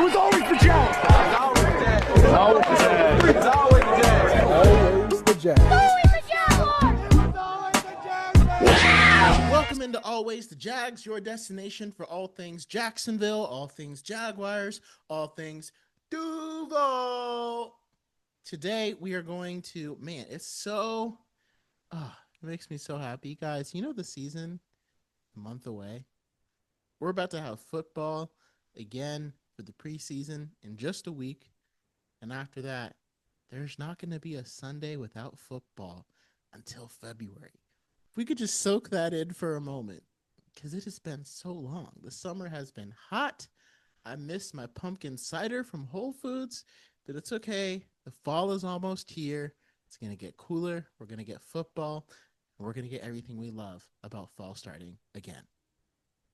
was always the Jags. It's always the Jags. It's always the Jags. Always the Jags. Welcome into Always the Jags, your destination for all things Jacksonville, all things Jaguars, all things Duval. Today we are going to, it makes me so happy. Guys, you know the season, a month away. We're about to have football again for the preseason in just a week. And after that, there's not going to be a Sunday without football until February. If we could just soak that in for a moment, because it has been so long. The summer has been hot. I miss my pumpkin cider from Whole Foods, but it's okay. The fall is almost here. It's going to get cooler. We're going to get football. And we're going to get everything we love about fall starting again.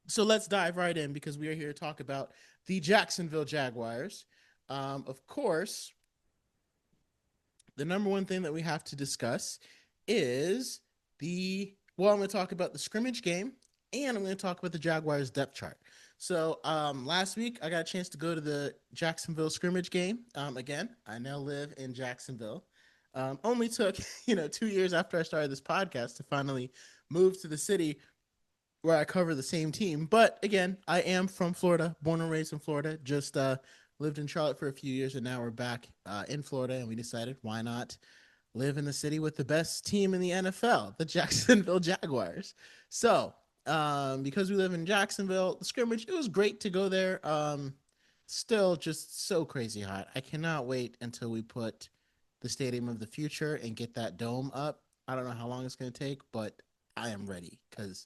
So let's dive right in, because we are here to talk about the Jacksonville Jaguars. Of course, the number one thing that we have to discuss is I'm going to talk about the scrimmage game, and I'm going to talk about the Jaguars depth chart. So last week, I got a chance to go to the Jacksonville scrimmage game. Again, I now live in Jacksonville. Only took 2 years after I started this podcast to finally move to the city where I cover the same team. But again, I am from Florida, born and raised in Florida, just lived in Charlotte for a few years, and now we're back in Florida, and we decided, why not live in the city with the best team in the NFL, the Jacksonville Jaguars. So because we live in Jacksonville, the scrimmage, it was great to go there. Still just so crazy hot. I cannot wait until we put the Stadium of the Future and get that dome up. I don't know how long it's going to take, but I am ready, because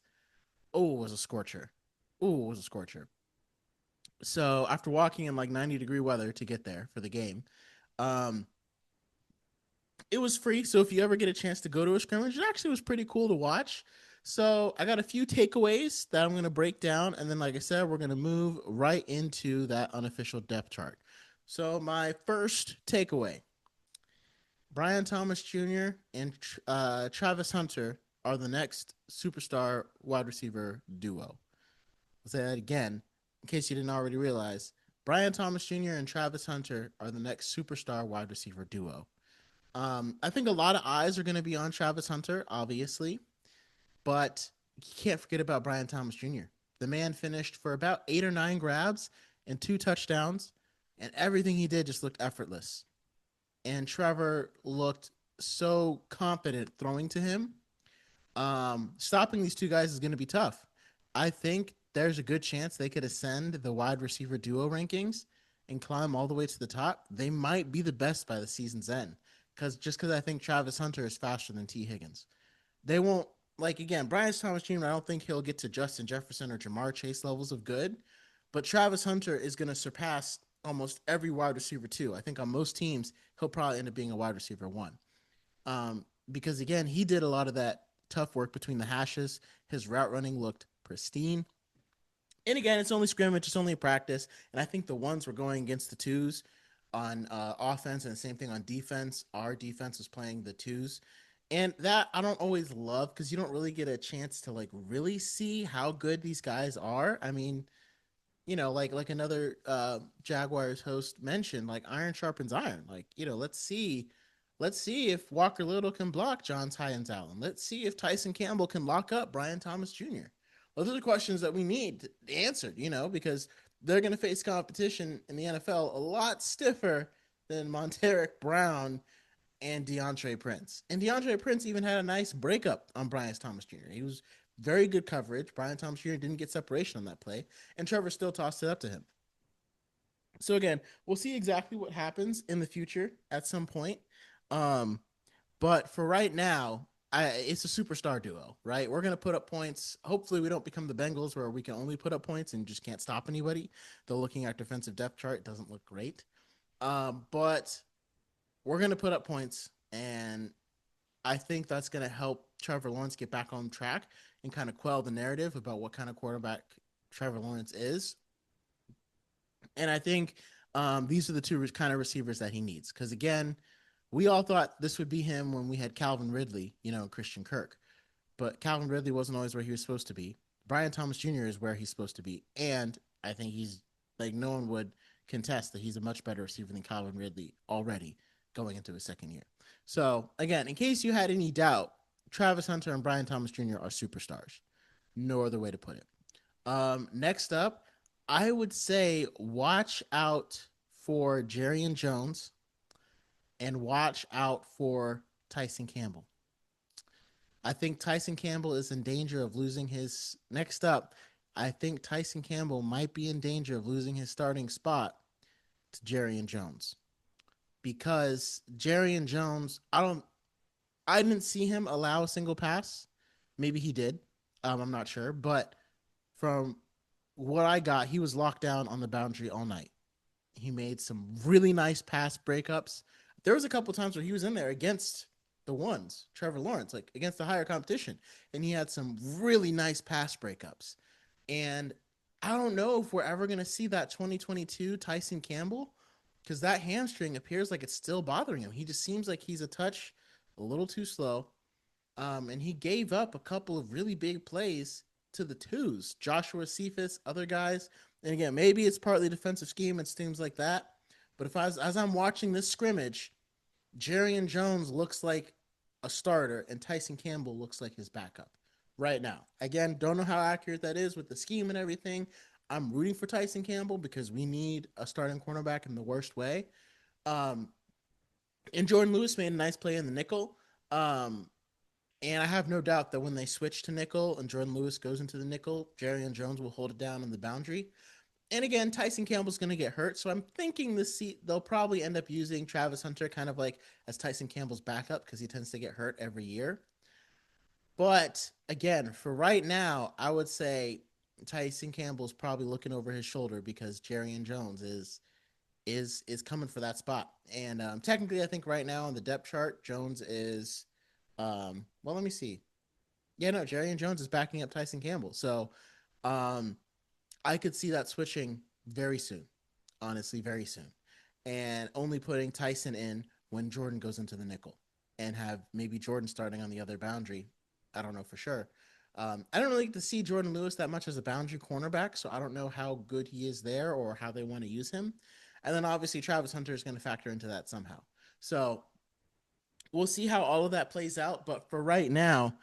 it was a scorcher. So after walking in like 90-degree weather to get there for the game, it was free. So if you ever get a chance to go to a scrimmage, it actually was pretty cool to watch. So I got a few takeaways that I'm going to break down. And then, like I said, we're going to move right into that unofficial depth chart. So my first takeaway, Brian Thomas Jr. and Travis Hunter are the next superstar wide receiver duo. I'll say that again, in case you didn't already realize. Brian Thomas Jr. and Travis Hunter are the next superstar wide receiver duo. I think a lot of eyes are going to be on Travis Hunter, obviously, but you can't forget about Brian Thomas Jr. The man finished for about 8 or 9 grabs and 2 touchdowns, and everything he did just looked effortless. And Trevor looked so confident throwing to him. Stopping these two guys is going to be tough. I think there's a good chance they could ascend the wide receiver duo rankings and climb all the way to the top. They might be the best by the season's end, because I think Travis Hunter is faster than T. Higgins. They won't, Brian Thomas Jr., I don't think he'll get to Justin Jefferson or Jamar Chase levels of good, but Travis Hunter is going to surpass almost every wide receiver too. I think on most teams, he'll probably end up being a wide receiver 1. Because again, he did a lot of that tough work between the hashes. His route running looked pristine. And again, it's only scrimmage, it's only a practice. And I think the ones were going against the 2s on offense, and the same thing on defense. Our defense was playing the 2s. And that I don't always love, because you don't really get a chance to really see how good these guys are. I mean, like another Jaguars host mentioned, iron sharpens iron. Let's see if Walker Little can block John Tynes Allen. Let's see if Tyson Campbell can lock up Brian Thomas Jr. Those are questions that we need answered, because they're going to face competition in the NFL a lot stiffer than Monteric Brown and DeAndre Prince. And DeAndre Prince even had a nice breakup on Brian Thomas Jr. He was very good coverage. Brian Thomas Jr. didn't get separation on that play, and Trevor still tossed it up to him. So again, we'll see exactly what happens in the future at some point. But for right now, it's a superstar duo, right? We're going to put up points. Hopefully we don't become the Bengals where we can only put up points and just can't stop anybody. Though looking at our defensive depth chart, it doesn't look great. But we're going to put up points, and I think that's going to help Trevor Lawrence get back on track and kind of quell the narrative about what kind of quarterback Trevor Lawrence is. And I think these are the 2 kind of receivers that he needs. Because again, we all thought this would be him when we had Calvin Ridley, and Christian Kirk. But Calvin Ridley wasn't always where he was supposed to be. Brian Thomas Jr. is where he's supposed to be. And I think he's no one would contest that he's a much better receiver than Calvin Ridley already going into his second year. So, again, in case you had any doubt, Travis Hunter and Brian Thomas Jr. are superstars. No other way to put it. Next up, I would say watch out for Jarrian Jones and watch out for Tyson Campbell. I think Tyson Campbell is in danger of losing his next up. I think Tyson Campbell might be in danger of losing his starting spot to Jarrian Jones, because Jarrian Jones, I didn't see him allow a single pass. Maybe he did. I'm not sure, but from what I got, he was locked down on the boundary all night. He made some really nice pass breakups. There was a couple times where he was in there against the ones, Trevor Lawrence, like against the higher competition, and he had some really nice pass breakups. And I don't know if we're ever going to see that 2022 Tyson Campbell, because that hamstring appears like it's still bothering him. He just seems like he's a little too slow. And he gave up a couple of really big plays to the twos, Joshua Cephus, other guys. And again, maybe it's partly defensive scheme and things like that. But as I'm watching this scrimmage, Jarrian Jones looks like a starter and Tyson Campbell looks like his backup right now. Again, don't know how accurate that is with the scheme and everything. I'm rooting for Tyson Campbell because we need a starting cornerback in the worst way. And Jordan Lewis made a nice play in the nickel. And I have no doubt that when they switch to nickel and Jordan Lewis goes into the nickel, Jarrian Jones will hold it down in the boundary. And again, Tyson Campbell's going to get hurt. So I'm thinking they'll probably end up using Travis Hunter kind of like as Tyson Campbell's backup because he tends to get hurt every year. But again, for right now, I would say Tyson Campbell's probably looking over his shoulder because Jarrian Jones is coming for that spot. And technically, I think right now on the depth chart, Jones is well, let me see. Yeah, no, Jarrian Jones is backing up Tyson Campbell. So I could see that switching very soon, honestly, very soon. And only putting Tyson in when Jordan goes into the nickel and have maybe Jordan starting on the other boundary. I don't know for sure. I don't really get to see Jordan Lewis that much as a boundary cornerback, so I don't know how good he is there or how they want to use him. And then obviously Travis Hunter is going to factor into that somehow. So we'll see how all of that plays out. But for right now,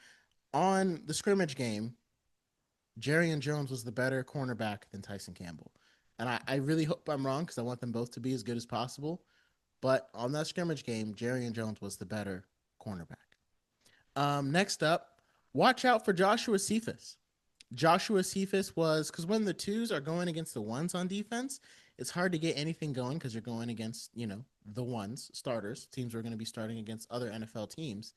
on the scrimmage game, Jarrian Jones was the better cornerback than Tyson Campbell. And I really hope I'm wrong because I want them both to be as good as possible. But on that scrimmage game, Jarrian Jones was the better cornerback. Next up, watch out for Joshua Cephus. Joshua Cephus was, because when the twos are going against the ones on defense, it's hard to get anything going because you're going against, the ones, starters, teams who are going to be starting against other NFL teams.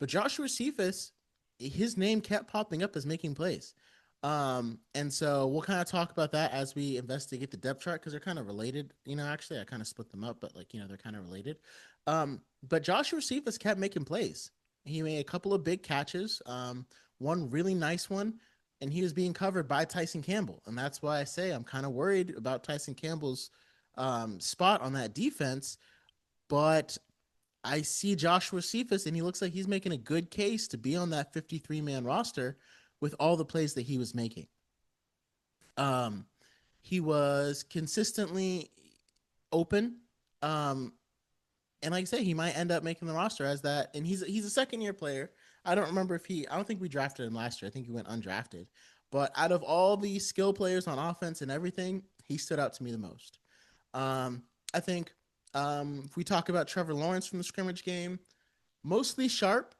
But Joshua Cephus, his name kept popping up as making plays. And so we'll kind of talk about that as we investigate the depth chart because they're kind of related. Actually, I kind of split them up, but they're kind of related. But Joshua Cephus kept making plays. He made a couple of big catches, one really nice one, and he was being covered by Tyson Campbell. And that's why I say I'm kind of worried about Tyson Campbell's spot on that defense. But I see Joshua Cephus, and he looks like he's making a good case to be on that 53-man roster with all the plays that he was making. He was consistently open. And like I say, he might end up making the roster as that. And he's a second-year player. I don't think we drafted him last year. I think he went undrafted. But out of all the skill players on offense and everything, he stood out to me the most. I think if we talk about Trevor Lawrence from the scrimmage game, mostly sharp.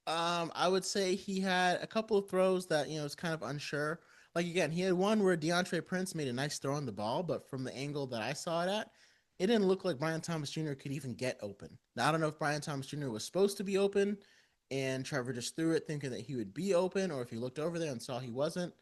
I would say he had a couple of throws that, was kind of unsure. Like, again, he had one where DeAndre Prince made a nice throw on the ball, but from the angle that I saw it at, it didn't look like Brian Thomas Jr. could even get open. Now, I don't know if Brian Thomas Jr. was supposed to be open and Trevor just threw it thinking that he would be open, or if he looked over there and saw he wasn't,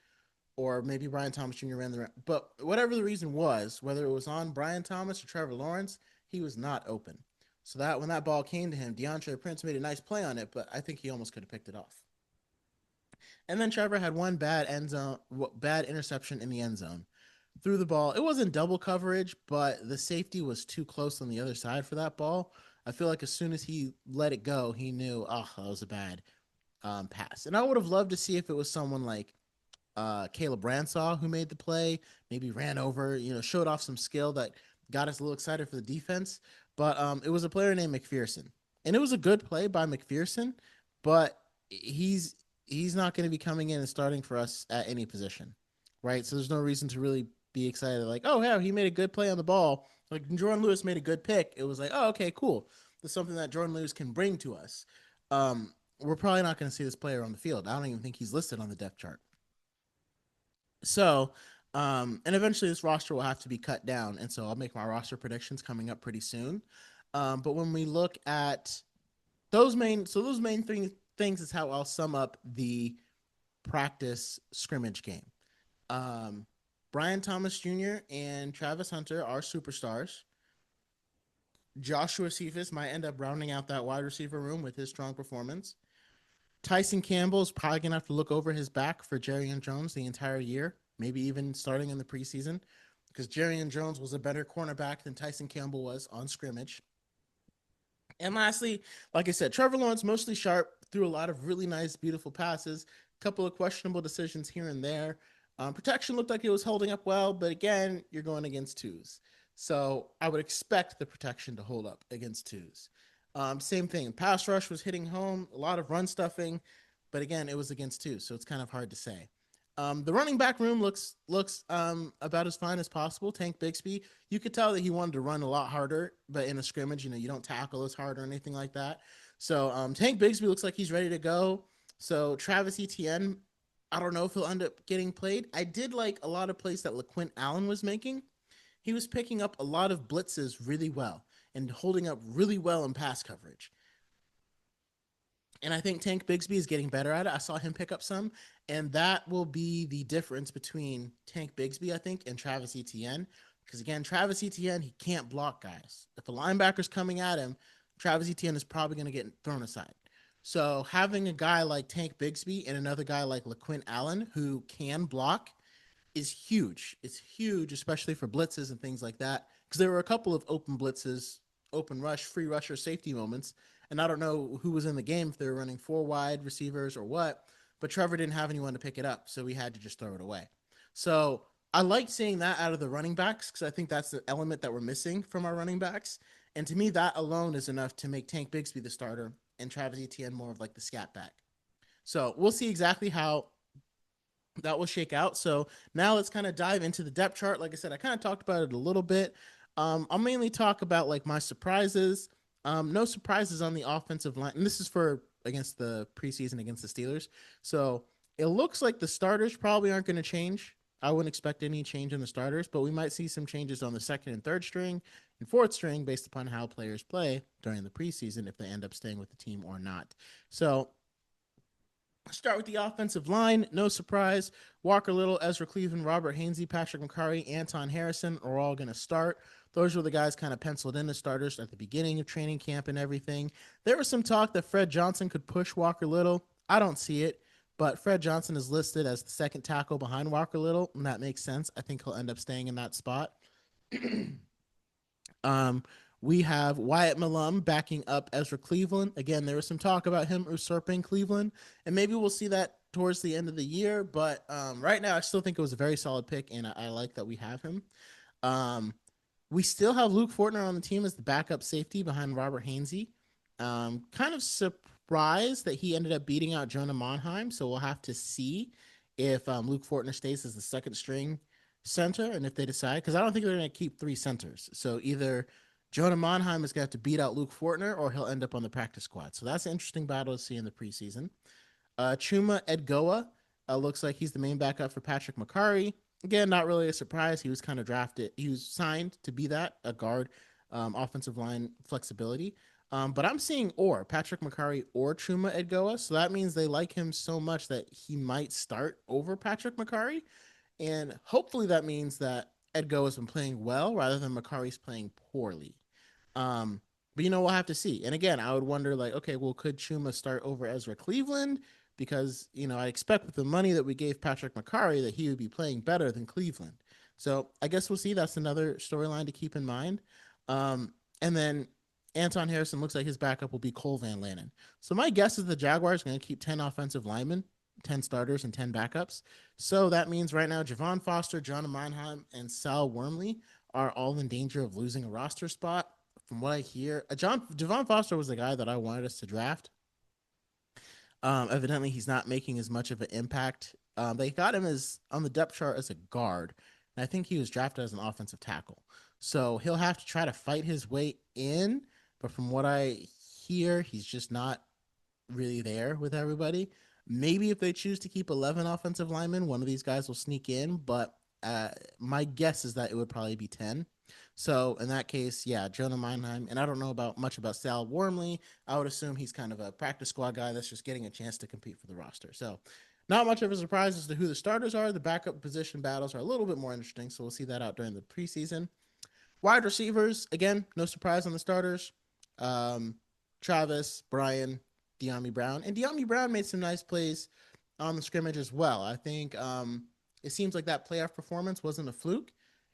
or maybe Brian Thomas Jr. ran the. But whatever the reason was, whether it was on Brian Thomas or Trevor Lawrence, he was not open. So that when that ball came to him, DeAndre Prince made a nice play on it, but I think he almost could have picked it off. And then Trevor had one bad interception in the end zone. Threw the ball. It wasn't double coverage, but the safety was too close on the other side for that ball. I feel like as soon as he let it go, he knew, that was a bad pass. And I would have loved to see if it was someone like Caleb Ransaw, who made the play, maybe ran over, showed off some skill that got us a little excited for the defense. But it was a player named McPherson, and it was a good play by McPherson, but he's not going to be coming in and starting for us at any position, right? So there's no reason to really be excited, like, oh yeah, he made a good play on the ball. Like Jordan Lewis made a good pick. It was like, oh, okay, cool. There's something that Jordan Lewis can bring to us. We're probably not going to see this player on the field. I don't even think he's listed on the depth chart. So, and eventually this roster will have to be cut down. And so I'll make my roster predictions coming up pretty soon. But when we look at those main three things is how I'll sum up the practice scrimmage game. Brian Thomas Jr. and Travis Hunter are superstars. Joshua Cephus might end up rounding out that wide receiver room with his strong performance. Tyson Campbell is probably going to have to look over his back for Jarrian Jones the entire year, maybe even starting in the preseason, because Jarrian Jones was a better cornerback than Tyson Campbell was on scrimmage. And lastly, like I said, Trevor Lawrence, mostly sharp, threw a lot of really nice, beautiful passes, a couple of questionable decisions here and there. Protection looked like it was holding up well, but again, you're going against twos. So I would expect the protection to hold up against twos. Same thing. Pass rush was hitting home, a lot of run stuffing, but again, it was against two, so it's kind of hard to say. The running back room looks about as fine as possible. Tank Bigsby, you could tell that he wanted to run a lot harder, but in a scrimmage, you don't tackle as hard or anything like that. So Tank Bigsby looks like he's ready to go. So Travis Etienne, I don't know if he'll end up getting played. I did like a lot of plays that LaQuint Allen was making. He was picking up a lot of blitzes really well and holding up really well in pass coverage. And I think Tank Bigsby is getting better at it. I saw him pick up some, and that will be the difference between Tank Bigsby, I think, and Travis Etienne. Because again, Travis Etienne, he can't block guys. If a linebacker's coming at him, Travis Etienne is probably going to get thrown aside. So having a guy like Tank Bigsby and another guy like LaQuint Allen who can block is huge. It's huge, especially for blitzes and things like that. Because there were a couple of open blitzes, open rush, free rusher, safety moments. And I don't know who was in the game, if they were running four wide receivers or what, but Trevor didn't have anyone to pick it up, so we had to just throw it away. So I like seeing that out of the running backs because I think that's the element that we're missing from our running backs. And to me, that alone is enough to make Tank Bigsby the starter and Travis Etienne more of like the scat back. So we'll see exactly how that will shake out. So now let's kind of dive into the depth chart. Like I said, I kind of talked about it a little bit. I'll mainly talk about like my surprises. No surprises on the offensive line. And this is for against the preseason against the Steelers. So it looks like the starters probably aren't going to change. I wouldn't expect any change in the starters, but we might see some changes on the second and third string and fourth string based upon how players play during the preseason, if they end up staying with the team or not. So start with the offensive line. No surprise. Walker Little, Ezra Cleveland, Robert Hainsey, Patrick McCarry, Anton Harrison are all going to start. Those were the guys kind of penciled in as starters at the beginning of training camp and everything. There was some talk that Fred Johnson could push Walker Little. I don't see it, but Fred Johnson is listed as the second tackle behind Walker Little, and that makes sense. I think he'll end up staying in that spot. We have Wyatt Malum backing up Ezra Cleveland. Again, there was some talk about him usurping Cleveland, and maybe we'll see that towards the end of the year. But right now, I still think it was a very solid pick, and I like that we have him. We still have Luke Fortner on the team as the backup safety behind Robert Hainsey. Kind of surprised that he ended up beating out Jonah Monheim, so we'll have to see if Luke Fortner stays as the second string center, and if they decide, because I don't think they're going to keep three centers. So either Jonah Monheim is going to have to beat out Luke Fortner, or he'll end up on the practice squad. So that's an interesting battle to see in the preseason. Chuma Edgoa looks like he's the main backup for Patrick McCarry. Again, not really a surprise. He was kind of drafted. He was signed to be that, a guard, offensive line flexibility. But I'm seeing Patrick McCarry or Chuma Edgoa. So that means they like him so much that he might start over Patrick McCarry. And hopefully that means that Edgoa has been playing well rather than McCarry's playing poorly. But we'll have to see. And again, I would wonder like, okay, well, could Chuma start over Ezra Cleveland? Because, I expect with the money that we gave Patrick McCarry that he would be playing better than Cleveland. So I guess we'll see. That's another storyline to keep in mind. And then Anton Harrison looks like his backup will be Cole Van Lannon. So my guess is the Jaguars are going to keep 10 offensive linemen 10 starters and 10 backups. So that means right now Javon Foster, John Mannheim, and Sal Wormley are all in danger of losing a roster spot. From what I hear, Javon Foster was the guy that I wanted us to draft. Evidently, he's not making as much of an impact. They got him as on the depth chart as a guard, and I think he was drafted as an offensive tackle. So he'll have to try to fight his way in. But from what I hear, he's just not really there with everybody. Maybe if they choose to keep 11 offensive linemen, one of these guys will sneak in. But my guess is that it would probably be 10. So in that case, yeah, Jonah Mannheim, and I don't know much about Sal Wormley. I would assume he's kind of a practice squad guy that's just getting a chance to compete for the roster. So not much of a surprise as to who the starters are. The backup position battles are a little bit more interesting, so we'll see that out during the preseason. Wide receivers, again, no surprise on the starters. Travis, Brian, De'Ami Brown. And De'Ami Brown made some nice plays on the scrimmage as well. I think it seems like that playoff performance wasn't a fluke.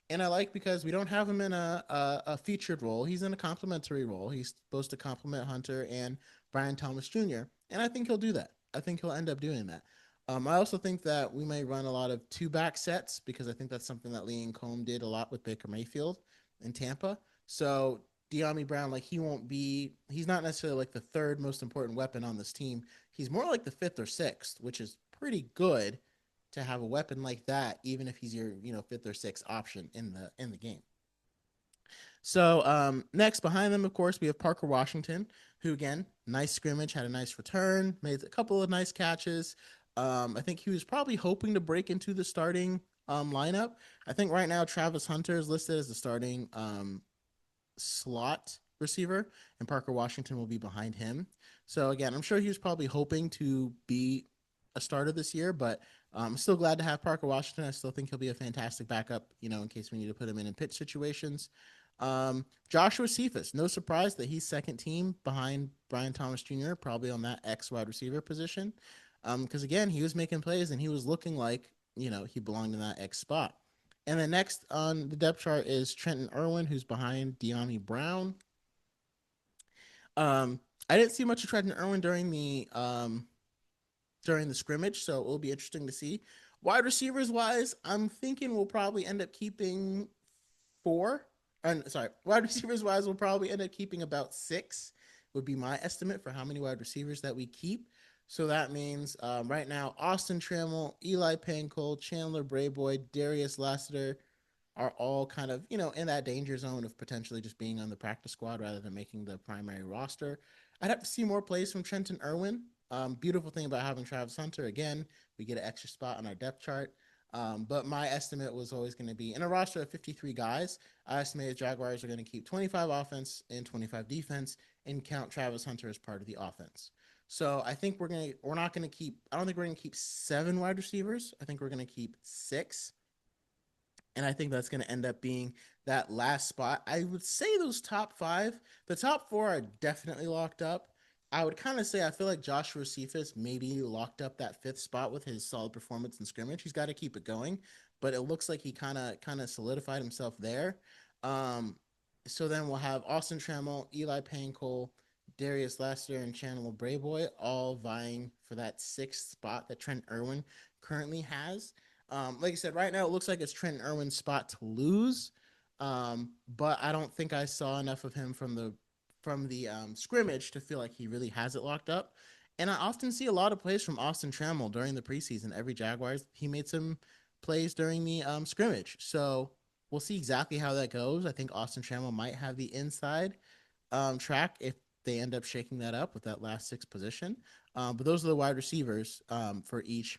And I like because we don't have him in a featured role. He's in a complimentary role. He's supposed to complement Hunter and Brian Thomas Jr. And I think he'll do that. I think he'll end up doing that. I also think that we may run a lot of two-back sets because I think that's something that Liam Cohn did a lot with Baker Mayfield in Tampa. So De'Ami Brown, like he's not necessarily like the third most important weapon on this team. He's more like the fifth or sixth, which is pretty good to have a weapon like that, even if he's your fifth or sixth option in the game. So next behind them, of course, we have Parker Washington, who again, nice scrimmage, had a nice return, made a couple of nice catches. I think he was probably hoping to break into the starting lineup. I think right now Travis Hunter is listed as the starting slot receiver, and Parker Washington will be behind him. So again, I'm sure he was probably hoping to be a starter this year, but I'm still glad to have Parker Washington. I still think he'll be a fantastic backup, in case we need to put him in pitch situations. Joshua Cephus, no surprise that he's second team behind Brian Thomas Jr., probably on that X wide receiver position. Because again, he was making plays and he was looking like, he belonged in that X spot. And then next on the depth chart is Trenton Irwin, who's behind De'Ami Brown. I didn't see much of Trenton Irwin during the scrimmage, so it will be interesting to see. Wide receivers wise, I'm thinking we'll probably end up keeping 4. Wide receivers wise, we'll probably end up keeping about 6, would be my estimate for how many wide receivers that we keep. So that means right now, Austin Trammell, Eli Pancol, Chandler Brayboy, Darius Lassiter are all kind of, in that danger zone of potentially just being on the practice squad rather than making the primary roster. I'd have to see more plays from Trenton Irwin. Beautiful thing about having Travis Hunter, again, we get an extra spot on our depth chart. But my estimate was always going to be in a roster of 53 guys. I estimated Jaguars are going to keep 25 offense and 25 defense and count Travis Hunter as part of the offense. So I think I don't think we're going to keep 7 wide receivers. I think we're going to keep 6. And I think that's going to end up being that last spot. I would say those top 5, the top 4 are definitely locked up. I would kind of say I feel like Joshua Cephus maybe locked up that 5th spot with his solid performance in scrimmage. He's got to keep it going, but it looks like he kind of solidified himself there. So then we'll have Austin Trammell, Eli Pancol, Darius Lassiter, and Chandler Brayboy all vying for that 6th spot that Trent Irwin currently has. Like I said, right now it looks like it's Trent Irwin's spot to lose, but I don't think I saw enough of him from the scrimmage to feel like he really has it locked up. And I often see a lot of plays from Austin Trammell during the preseason. Every Jaguars, he made some plays during the scrimmage. So we'll see exactly how that goes. I think Austin Trammell might have the inside track if they end up shaking that up with that last 6 position. But those are the wide receivers for each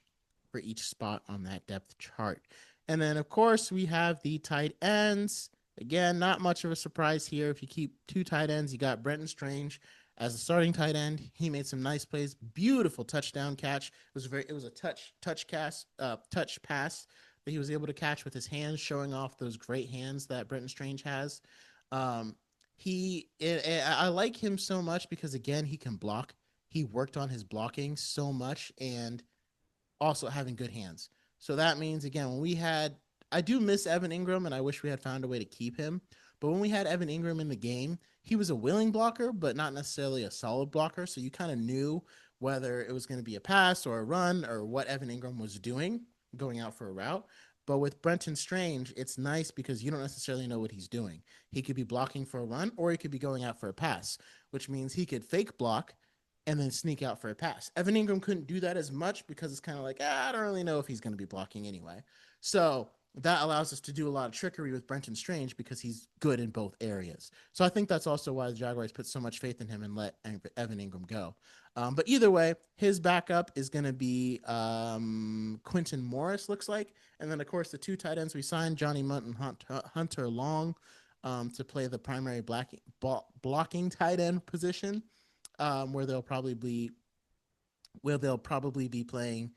spot on that depth chart. And then, of course, we have the tight ends. Again, not much of a surprise here. If you keep 2 tight ends, you got Brenton Strange as the starting tight end. He made some nice plays. Beautiful touchdown catch. It was a touch pass that he was able to catch with his hands, showing off those great hands that Brenton Strange has. I like him so much because, again, he can block. He worked on his blocking so much and also having good hands. So that means, again, I do miss Evan Ingram, and I wish we had found a way to keep him. But when we had Evan Ingram in the game, he was a willing blocker, but not necessarily a solid blocker. So you kind of knew whether it was going to be a pass or a run or what Evan Ingram was doing, going out for a route. But with Brenton Strange, it's nice because you don't necessarily know what he's doing. He could be blocking for a run or he could be going out for a pass, which means he could fake block and then sneak out for a pass. Evan Ingram couldn't do that as much because it's kind of like, I don't really know if he's going to be blocking anyway. So that allows us to do a lot of trickery with Brenton Strange because he's good in both areas. So I think that's also why the Jaguars put so much faith in him and let Evan Ingram go. But either way, his backup is going to be Quinton Morris, looks like. And then, of course, the 2 tight ends we signed, Johnny Munt and Hunter Long, to play the primary blocking tight end position, where they'll probably be playing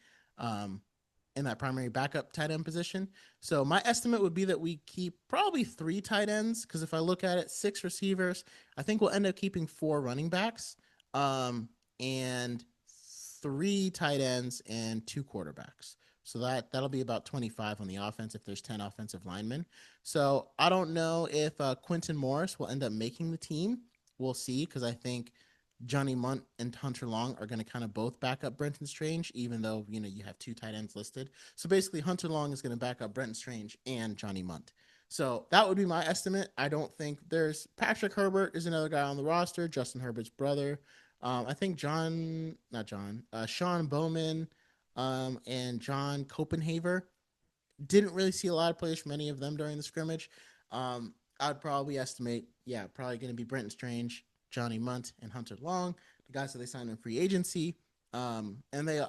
in that primary backup tight end position. So my estimate would be that we keep probably 3 tight ends, because if I look at it, 6 receivers, I think we'll end up keeping 4 running backs, and 3 tight ends and 2 quarterbacks. So that'll be about 25 on the offense if there's 10 offensive linemen. So I don't know if Quinton Morris will end up making the team. We'll see, because I think Johnny Munt and Hunter Long are going to kind of both back up Brenton Strange, even though, you have 2 tight ends listed. So basically Hunter Long is going to back up Brenton Strange and Johnny Munt. So that would be my estimate. I don't think there's Patrick Herbert is another guy on the roster, Justin Herbert's brother. I think Sean Bowman and John Copenhaver. Didn't really see a lot of plays from any of them during the scrimmage. I'd probably estimate, probably going to be Brenton Strange, Johnny Munt, and Hunter Long, the guys that they signed in free agency. And they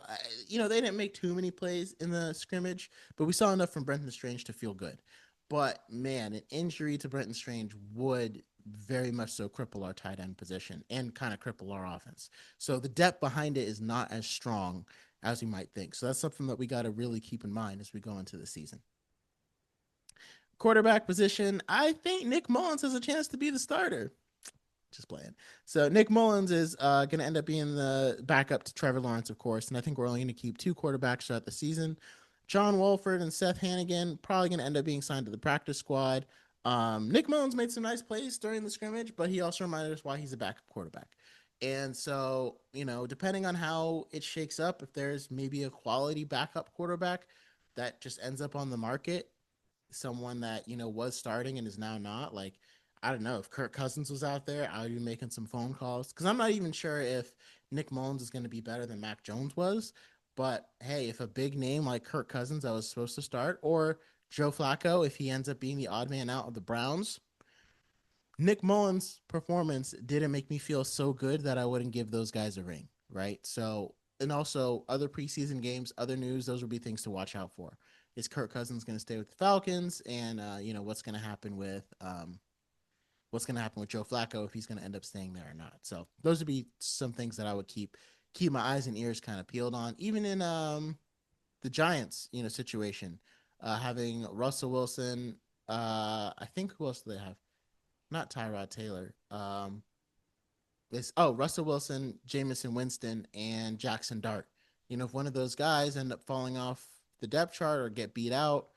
didn't make too many plays in the scrimmage, but we saw enough from Brenton Strange to feel good. But man, an injury to Brenton Strange would very much so cripple our tight end position and kind of cripple our offense. So the depth behind it is not as strong as you might think. So that's something that we got to really keep in mind as we go into the season. Quarterback position, I think Nick Mullins has a chance to be the starter. Just playing. So Nick Mullins is going to end up being the backup to Trevor Lawrence, of course. And I think we're only going to keep 2 quarterbacks throughout the season. John Wolford and Seth Hannigan probably going to end up being signed to the practice squad. Nick Mullins made some nice plays during the scrimmage, but he also reminded us why he's a backup quarterback. And so, depending on how it shakes up, if there's maybe a quality backup quarterback that just ends up on the market, someone that, was starting and is now not, like, I don't know, if Kirk Cousins was out there, I would be making some phone calls, because I'm not even sure if Nick Mullins is going to be better than Mac Jones was. But hey, if a big name like Kirk Cousins that was supposed to start, or Joe Flacco, if he ends up being the odd man out of the Browns, Nick Mullins' performance didn't make me feel so good that I wouldn't give those guys a ring, right? So, and also other preseason games, other news, those would be things to watch out for. Is Kirk Cousins going to stay with the Falcons? And, what's going to happen with Joe Flacco, if he's going to end up staying there or not. So those would be some things that I would keep my eyes and ears kind of peeled on, even in the Giants, situation, having Russell Wilson. I think, who else do they have? Not Tyrod Taylor. Russell Wilson, Jameson Winston, and Jackson Dart. If one of those guys end up falling off the depth chart or get beat out,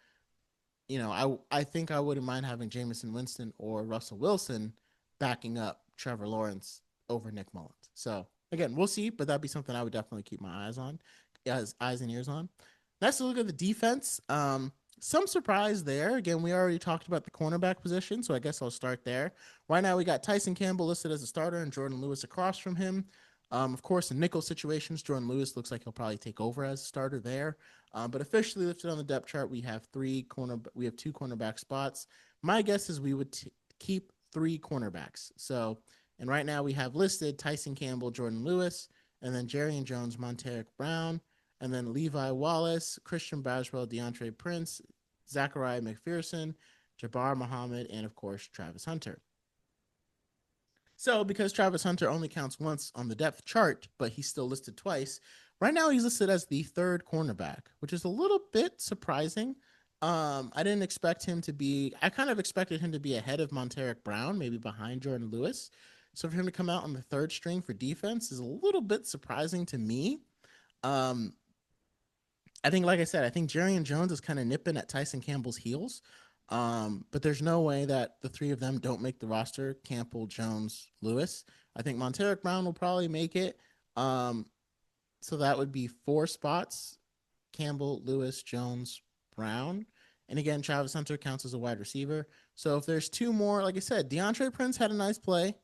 I think I wouldn't mind having Jameson Winston or Russell Wilson backing up Trevor Lawrence over Nick Mullins. So again, we'll see, but that'd be something I would definitely keep my eyes and ears on. Next, look at the defense. Some surprise there. Again, we already talked about the cornerback position, so I guess I'll start there. Right now, we got Tyson Campbell listed as a starter and Jordan Lewis across from him. Of course, in nickel situations, Jordan Lewis looks like he'll probably take over as a starter there. But officially listed on the depth chart, we have 2 cornerback spots. My guess is we would keep 3 cornerbacks. So, and right now we have listed Tyson Campbell, Jordan Lewis, and then Jarrian Jones, Monteric Brown, and then Levi Wallace, Christian Boswell, DeAndre Prince, Zachariah McPherson, Jabbar Muhammad, and of course, Travis Hunter. So because Travis Hunter only counts once on the depth chart, but he's still listed twice, right now he's listed as the 3rd cornerback, which is a little bit surprising. I didn't expect him to be, I kind of expected him to be ahead of Monteric Brown, maybe behind Jordan Lewis. So for him to come out on the 3rd string for defense is a little bit surprising to me. I think, like I said, I think Jarrian Jones is kind of nipping at Tyson Campbell's heels. But there's no way that the 3 of them don't make the roster. Campbell, Jones, Lewis. I think Monteric Brown will probably make it. So that would be 4 spots: Campbell, Lewis, Jones, Brown. And again, Travis Hunter counts as a wide receiver. So if there's 2 more, like I said, DeAndre Prince had a nice play,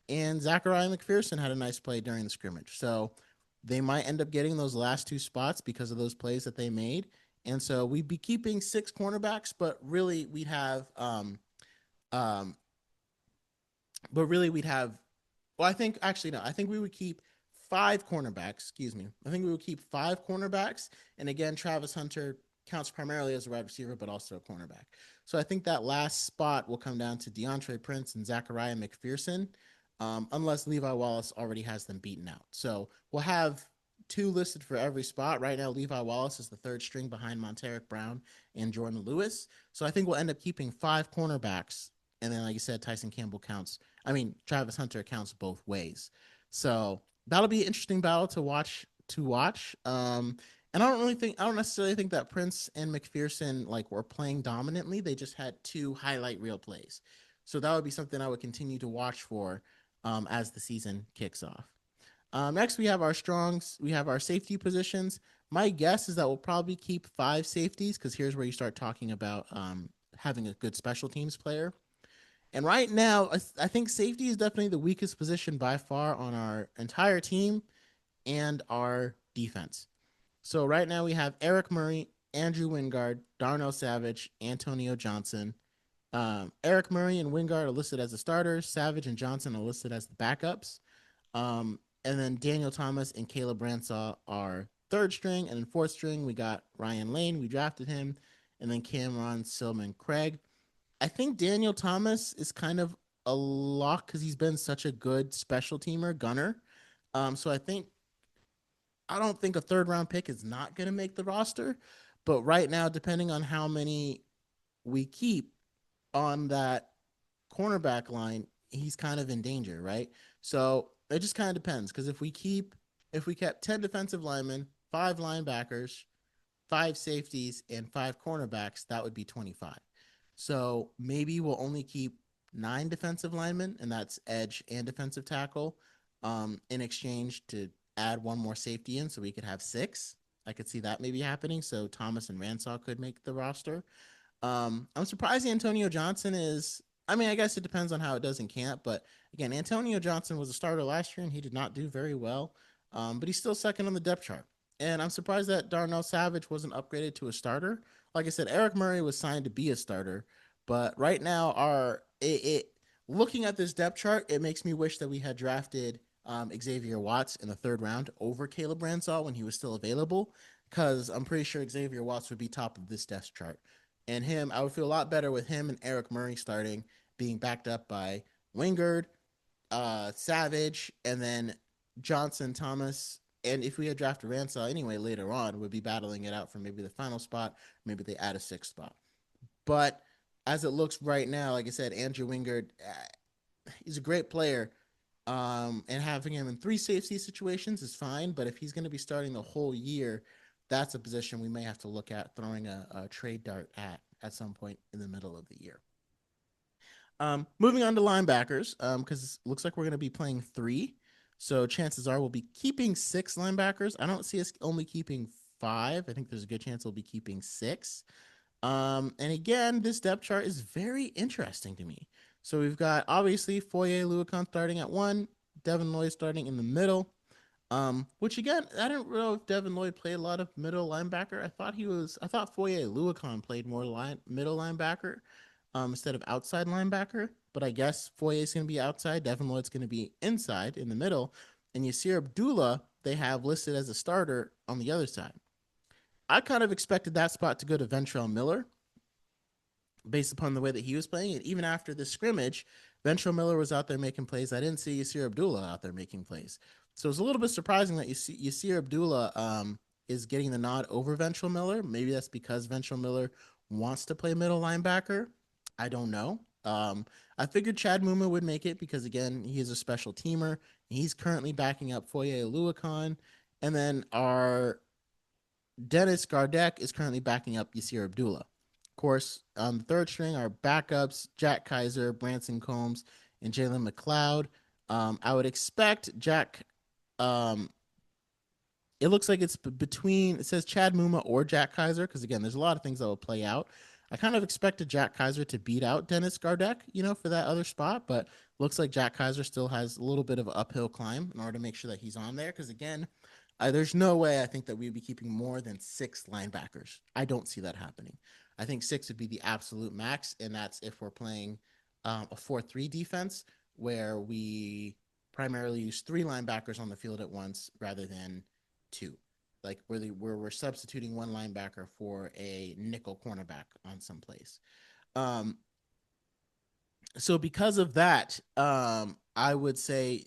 and Zachariah McPherson had a nice play during the scrimmage. So they might end up getting those last 2 spots because of those plays that they made. And so we'd be keeping 6 cornerbacks, but really we'd have um but really we'd have well, I think actually no, I think we would keep 5 cornerbacks. Excuse me. I think we would keep 5 cornerbacks, and again, Travis Hunter counts primarily as a wide receiver, but also a cornerback. So I think that last spot will come down to DeAndre Prince and Zachariah McPherson, unless Levi Wallace already has them beaten out. So we'll have 2 listed for every spot. Right now, Levi Wallace is the 3rd string behind Monteric Brown and Jordan Lewis. So I think we'll end up keeping 5 cornerbacks. And then, like you said, Travis Hunter counts both ways. So that'll be an interesting battle to watch. And I don't necessarily think that Prince and McPherson were playing dominantly. They just had 2 highlight reel plays. So that would be something I would continue to watch for as the season kicks off. Next, we have our safety positions. My guess is that we'll probably keep 5 safeties, because here's where you start talking about having a good special teams player. And right now, I think safety is definitely the weakest position by far on our entire team and our defense. So right now we have Eric Murray, Andrew Wingard, Darnell Savage, Antonio Johnson. Eric Murray and Wingard are listed as the starters. Savage and Johnson are listed as the backups. And then Daniel Thomas and Caleb Bransaw are 3rd string. And then 4th string, we got Ryan Lane. We drafted him. And then Cameron Silman Craig. I think Daniel Thomas is kind of a lock because he's been such a good special teamer, gunner. So I don't think a 3rd round pick is not going to make the roster. But right now, depending on how many we keep on that cornerback line, he's kind of in danger, right? So it just kind of depends, because if we kept 10 defensive linemen, 5 linebackers, 5 safeties, and 5 cornerbacks, that would be 25. So maybe we'll only keep 9 defensive linemen, and that's edge and defensive tackle, in exchange to add 1 more safety in, so we could have 6. I could see that maybe happening. So Thomas and Ransaw could make the roster. I'm surprised Antonio Johnson is. I guess it depends on how it does in camp, but again, Antonio Johnson was a starter last year and he did not do very well. But he's still 2nd on the depth chart. And I'm surprised that Darnell Savage wasn't upgraded to a starter. Like I said, Eric Murray was signed to be a starter, but right now looking at this depth chart, it makes me wish that we had drafted Xavier Watts in the 3rd round over Caleb Bransaw when he was still available, because I'm pretty sure Xavier Watts would be top of this depth chart. And I would feel a lot better with him and Eric Murray starting, being backed up by Wingard, Savage, and then Johnson, Thomas. And if we had drafted Ransaw anyway later on, we'd be battling it out for maybe the final spot. Maybe they add a 6th spot. But as it looks right now, like I said, Andrew Wingard, he's a great player. And having him in 3 safety situations is fine. But if he's going to be starting the whole year, that's a position we may have to look at throwing a trade dart at some point in the middle of the year. Moving on to linebackers, because it looks like we're going to be playing 3. So chances are we'll be keeping 6 linebackers. I don't see us only keeping 5. I think there's a good chance we'll be keeping 6. And again, this depth chart is very interesting to me. So we've got, obviously, Foye Oluokun starting at 1, Devin Lloyd starting in the middle. Which again, I don't know if Devin Lloyd played a lot of middle linebacker. I thought Foye Oluokun played more middle linebacker instead of outside linebacker. But I guess Foye is going to be outside. Devin Lloyd's going to be inside in the middle. And Yasir Abdullah, they have listed as a starter on the other side. I kind of expected that spot to go to Ventrell Miller based upon the way that he was playing. And even after the scrimmage, Ventrell Miller was out there making plays. I didn't see Yasir Abdullah out there making plays. So it's a little bit surprising that Yasir Abdullah is getting the nod over Ventrell Miller. Maybe that's because Ventrell Miller wants to play middle linebacker. I don't know. I figured Chad Muma would make it because, again, he is a special teamer. He's currently backing up Foye Oluokun. And then our Dennis Gardeck is currently backing up Yasir Abdullah. Of course, on the 3rd string, our backups, Jack Kaiser, Branson Combs, and Jalen McLeod. I would expect Jack it looks like it's between, it says Chad Muma or Jack Kaiser, because again, there's a lot of things that will play out. I kind of expected Jack Kaiser to beat out Dennis Gardeck, for that other spot, but looks like Jack Kaiser still has a little bit of an uphill climb in order to make sure that he's on there. Because again, there's no way I think that we'd be keeping more than 6 linebackers. I don't see that happening. I think 6 would be the absolute max, and that's if we're playing a 4-3 defense where we primarily use 3 linebackers on the field at once rather than 2. Like where we're substituting 1 linebacker for a nickel cornerback on some place. So because of that, I would say,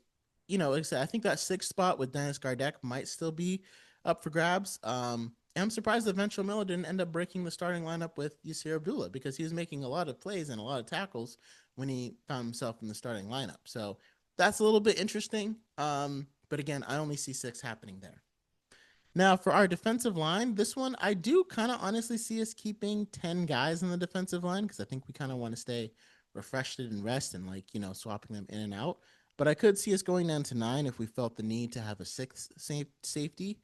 like I said, I think that 6th spot with Dennis Gardeck might still be up for grabs. And I'm surprised that Ventrell Miller didn't end up breaking the starting lineup with Yasir Abdullah, because he was making a lot of plays and a lot of tackles when he found himself in the starting lineup. So that's a little bit interesting. But again, I only see 6 happening there. Now, for our defensive line, this one, I do kind of honestly see us keeping 10 guys in the defensive line, because I think we kind of want to stay refreshed and rest and swapping them in and out. But I could see us going down to 9 if we felt the need to have a 6th safety.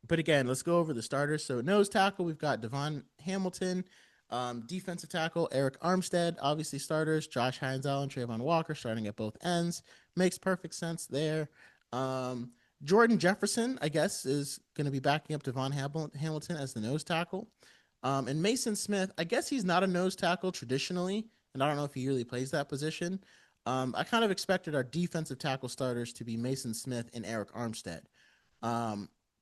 But again, let's go over the starters. So nose tackle, we've got Devon Hamilton. Defensive tackle, Eric Armstead, obviously starters. Josh Hines Allen, Trayvon Walker starting at both ends. Makes perfect sense there. Jordan Jefferson, I guess, is going to be backing up Devon Hamilton as the nose tackle. And Mason Smith, I guess he's not a nose tackle traditionally, and I don't know if he really plays that position. I kind of expected our defensive tackle starters to be Mason Smith and Eric Armstead.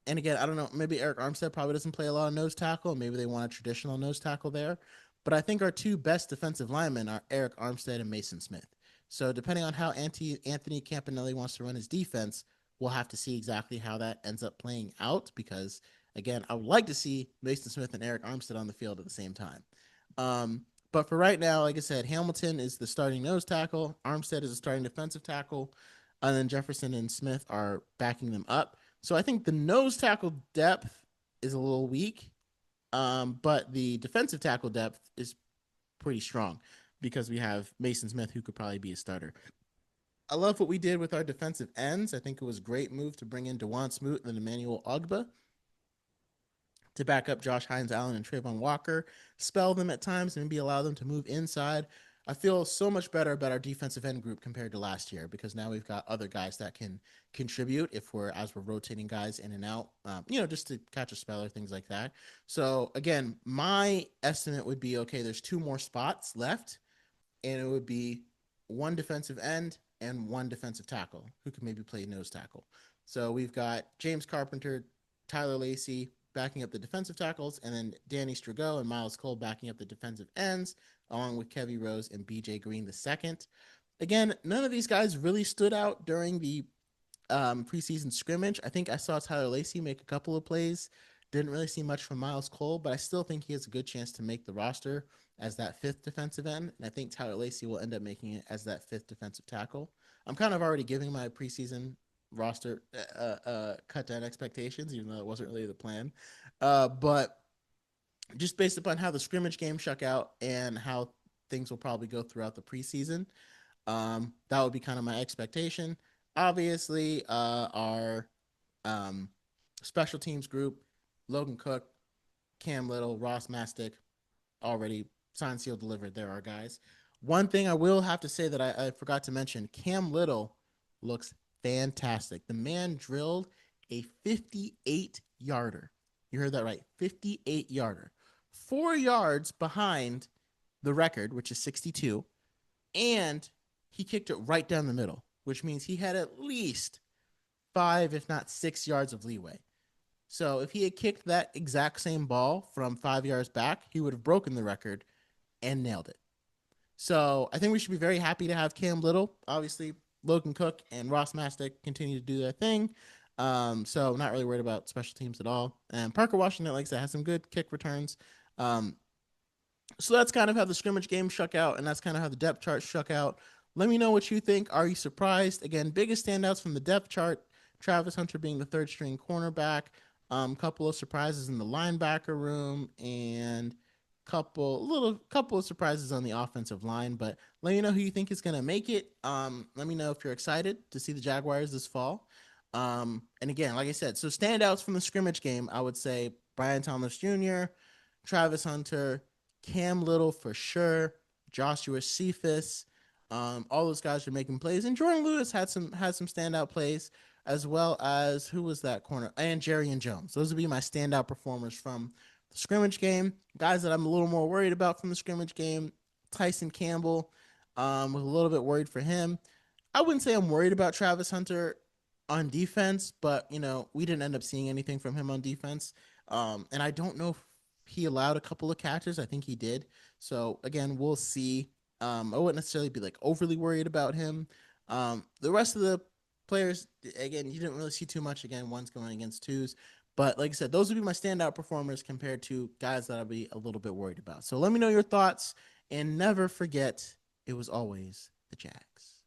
And again, I don't know, maybe Eric Armstead probably doesn't play a lot of nose tackle. Maybe they want a traditional nose tackle there. But I think our 2 best defensive linemen are Eric Armstead and Mason Smith. So depending on how Anthony Campanelli wants to run his defense, we'll have to see exactly how that ends up playing out, because, again, I would like to see Mason Smith and Eric Armstead on the field at the same time. But for right now, like I said, Hamilton is the starting nose tackle. Armstead is the starting defensive tackle. And then Jefferson and Smith are backing them up. So I think the nose tackle depth is a little weak, but the defensive tackle depth is pretty strong, because we have Mason Smith, who could probably be a starter. I love what we did with our defensive ends. I think it was a great move to bring in DeJuan Smoot and Emmanuel Ogbah to back up Josh Hines Allen and Trayvon Walker, spell them at times, and maybe allow them to move inside. I feel so much better about our defensive end group compared to last year, because now we've got other guys that can contribute as we're rotating guys in and out, just to catch a spell or things like that. So again, my estimate would be, okay, there's 2 more spots left, and it would be 1 defensive end and 1 defensive tackle who can maybe play nose tackle. So we've got James Carpenter, Tyler Lacey backing up the defensive tackles, and then Danny Strago and Miles Cole backing up the defensive ends, along with Kevy Rose and BJ Green II. Again, none of these guys really stood out during the preseason scrimmage. I think I saw Tyler Lacey make a couple of plays. Didn't really see much from Miles Cole, but I still think he has a good chance to make the roster as that 5th defensive end. And I think Tyler Lacey will end up making it as that 5th defensive tackle. I'm kind of already giving my preseason roster cut down expectations, even though it wasn't really the plan. But just based upon how the scrimmage game shook out and how things will probably go throughout the preseason, that would be kind of my expectation. Obviously, our special teams group, Logan Cook, Cam Little, Ross Mastick, already signed, sealed, delivered. There are guys. One thing I will have to say that I forgot to mention, Cam Little looks fantastic. The man drilled a 58-yarder. You heard that right, 58-yarder. 4 yards behind the record, which is 62, and he kicked it right down the middle, which means he had at least 5, if not 6 yards of leeway. So if he had kicked that exact same ball from 5 yards back, he would have broken the record and nailed it. So I think we should be very happy to have Cam Little. Obviously, Logan Cook and Ross Mastick continue to do their thing. So not really worried about special teams at all. And Parker Washington, like I said, has some good kick returns. So that's kind of how the scrimmage game shook out, and that's kind of how the depth chart shook out. Let me know what you think. Are you surprised? Again, biggest standouts from the depth chart, Travis Hunter being the 3rd string cornerback, couple of surprises in the linebacker room, and couple of surprises on the offensive line. But let me know who you think is going to make it. Let me know if you're excited to see the Jaguars this fall. And again, like I said, so standouts from the scrimmage game, I would say Brian Thomas Jr., Travis Hunter, Cam Little for sure, Joshua Cephus. All those guys are making plays, and Jordan Lewis had some standout plays, as well as who was that corner, and Jarrian Jones. Those would be my standout performers from the scrimmage game. Guys that I'm a little more worried about from the scrimmage game, Tyson Campbell. A little bit worried for him. I wouldn't say I'm worried about Travis Hunter on defense, but we didn't end up seeing anything from him on defense. And I don't know if he allowed a couple of catches. I think he did. So again, we'll see. I wouldn't necessarily be like overly worried about him. The rest of the players, again, you didn't really see too much. Again, one's going against twos. But like I said, those would be my standout performers compared to guys that I'll be a little bit worried about. So let me know your thoughts, and never forget, it was always the Jags.